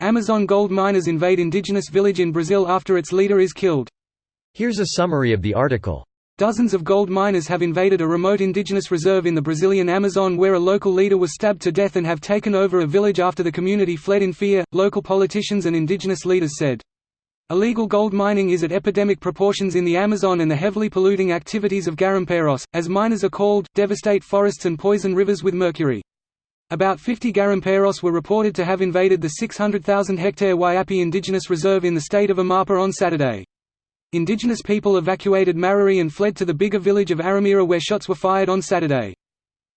Amazon gold miners invade indigenous village in Brazil after its leader is killed. Here's a summary of the article. Dozens of gold miners have invaded a remote indigenous reserve in the Brazilian Amazon where a local leader was stabbed to death and have taken over a village after the community fled in fear, local politicians and indigenous leaders said. Illegal gold mining is at epidemic proportions in the Amazon, and the heavily polluting activities of garimpeiros, as miners are called, devastate forests and poison rivers with mercury. About 50 garimpeiros were reported to have invaded the 600,000-hectare Waiapi Indigenous Reserve in the state of Amapá on Saturday. Indigenous people evacuated Mariri and fled to the bigger village of Aramira where shots were fired on Saturday.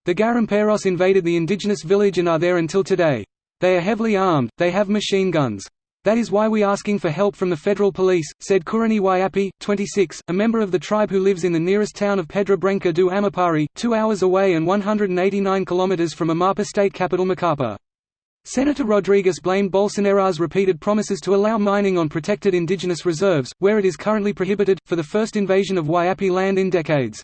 The garimpeiros invaded the indigenous village and are there until today. They are heavily armed, they have machine guns. That is why we're asking for help from the federal police, said Kurani Waiapi, 26, a member of the tribe who lives in the nearest town of Pedra Branca do Amapari, 2 hours away and 189 kilometers from Amapá state capital Macapá. Senator Rodrigues blamed Bolsonaro's repeated promises to allow mining on protected indigenous reserves, where it is currently prohibited, for the first invasion of Waiapi land in decades.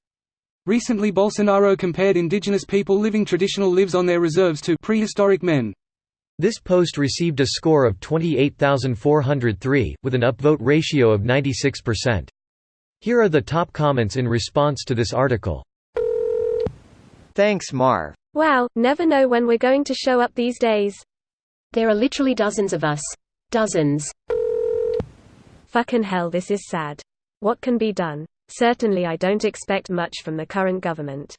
Recently Bolsonaro compared indigenous people living traditional lives on their reserves to prehistoric men. This post received a score of 28,403, with an upvote ratio of 96%. Here are the top comments in response to this article. Thanks Marv. Wow, never know when we're going to show up these days. There are literally dozens of us. Dozens. Fucking hell, this is sad. What can be done? Certainly I don't expect much from the current government.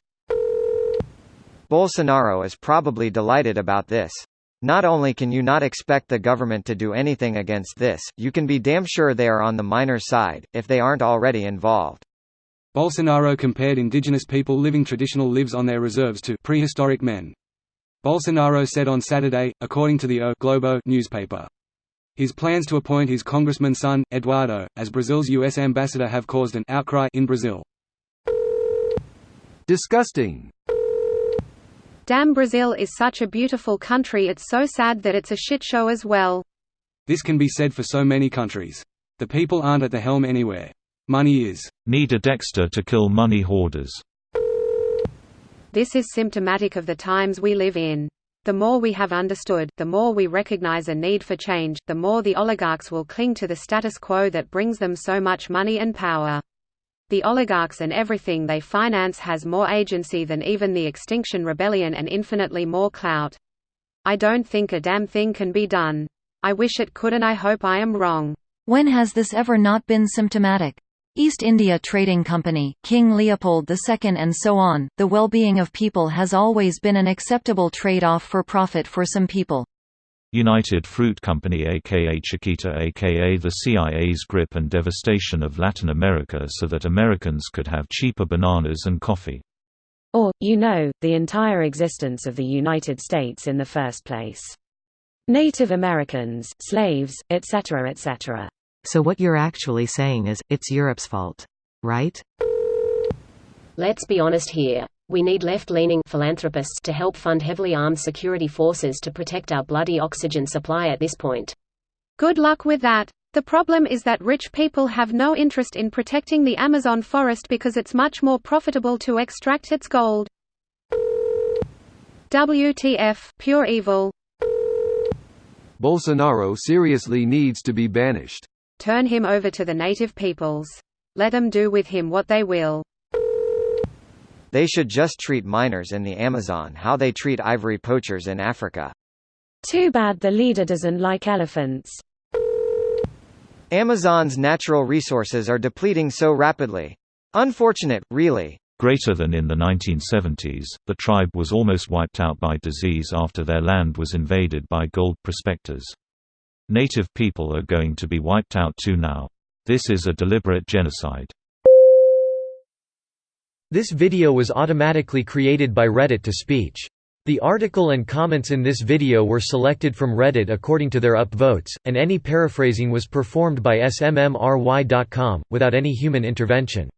Bolsonaro is probably delighted about this. Not only can you not expect the government to do anything against this, you can be damn sure they are on the miners' side, if they aren't already involved. Bolsonaro compared indigenous people living traditional lives on their reserves to prehistoric men. Bolsonaro said on Saturday, according to the O Globo newspaper. His plans to appoint his congressman's son, Eduardo, as Brazil's U.S. ambassador have caused an outcry in Brazil. Disgusting. Damn, Brazil is such a beautiful country, it's so sad that it's a shit show as well. This can be said for so many countries. The people aren't at the helm anywhere. Money is. Need a Dexter to kill money hoarders. This is symptomatic of the times we live in. The more we have understood, the more we recognize a need for change, the more the oligarchs will cling to the status quo that brings them so much money and power. The oligarchs and everything they finance has more agency than even the Extinction Rebellion and infinitely more clout. I don't think a damn thing can be done. I wish it could and I hope I am wrong. When has this ever not been symptomatic? East India Trading Company, King Leopold II and so on, the well-being of people has always been an acceptable trade-off for profit for some people. United Fruit Company aka Chiquita aka the CIA's grip and devastation of Latin America so that Americans could have cheaper bananas and coffee. Or, the entire existence of the United States in the first place. Native Americans, slaves, etc. etc. So what you're actually saying is, it's Europe's fault, right? Let's be honest here. We need left-leaning philanthropists to help fund heavily armed security forces to protect our bloody oxygen supply at this point. Good luck with that. The problem is that rich people have no interest in protecting the Amazon forest because it's much more profitable to extract its gold. WTF, pure evil. Bolsonaro seriously needs to be banished. Turn him over to the native peoples. Let them do with him what they will. They should just treat miners in the Amazon how they treat ivory poachers in Africa. Too bad the leader doesn't like elephants. Amazon's natural resources are depleting so rapidly. Unfortunate, really. Greater than in the 1970s, the tribe was almost wiped out by disease after their land was invaded by gold prospectors. Native people are going to be wiped out too now. This is a deliberate genocide. This video was automatically created by Reddit to speech. The article and comments in this video were selected from Reddit according to their upvotes, and any paraphrasing was performed by smmry.com, without any human intervention.